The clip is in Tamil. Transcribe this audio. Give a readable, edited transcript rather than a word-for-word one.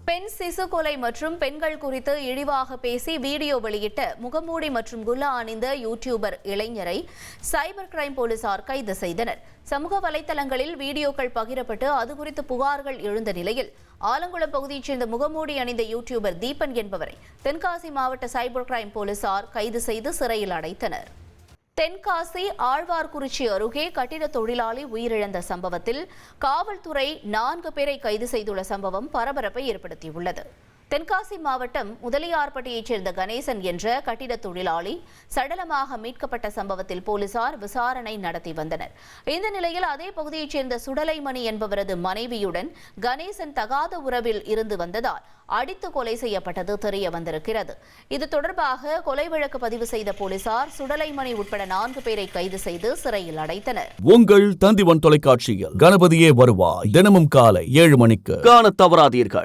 பெண் சிசு கொலை மற்றும் பெண்கள் குறித்து இழிவாக பேசி வீடியோ வெளியிட்ட முகமூடி மற்றும் குல்லா அணிந்த யூடியூபர் இளைஞரை சைபர் கிரைம் போலீசார் கைது செய்தனர். சமூக வலைதளங்களில் வீடியோக்கள் பகிரப்பட்டு அது குறித்து புகார்கள் எழுந்த நிலையில் ஆலங்குளம் பகுதியைச் சேர்ந்த முகமூடி அணிந்த யூடியூபர் தீபன் என்பவரை தென்காசி மாவட்ட சைபர் கிரைம் போலீசார் கைது செய்து சிறையில் அடைத்தனர். தென்காசி ஆழ்வார்குறிச்சி அருகே கட்டிட தொழிலாளி உயிரிழந்த சம்பவத்தில் காவல்துறை 4 பேரை கைது செய்துள்ள சம்பவம் பரபரப்பை ஏற்படுத்தியுள்ளது. தென்காசி மாவட்டம் முதலியார்பட்டியைச் சேர்ந்த கணேசன் என்ற கட்டிட தொழிலாளி சடலமாக மீட்கப்பட்ட சம்பவத்தில் போலீசார் விசாரணை நடத்தி வந்தனர். இந்த நிலையில் அதே பகுதியைச் சேர்ந்த சுடலைமணி என்பவரது மனைவியுடன் கணேசன் தகாத உறவில் இருந்து வந்ததால் அடித்து கொலை செய்யப்பட்டது தெரிய வந்திருக்கிறது. இது தொடர்பாக கொலை வழக்கு பதிவு செய்த போலீசார் சுடலைமணி உட்பட 4 பேரை கைது செய்து சிறையில் அடைத்தனர். உங்கள் தந்திவன் தொலைக்காட்சியில் கணபதியே வருவாய் தினமும் காலை 7 மணிக்கு காண தவறாதீர்கள்.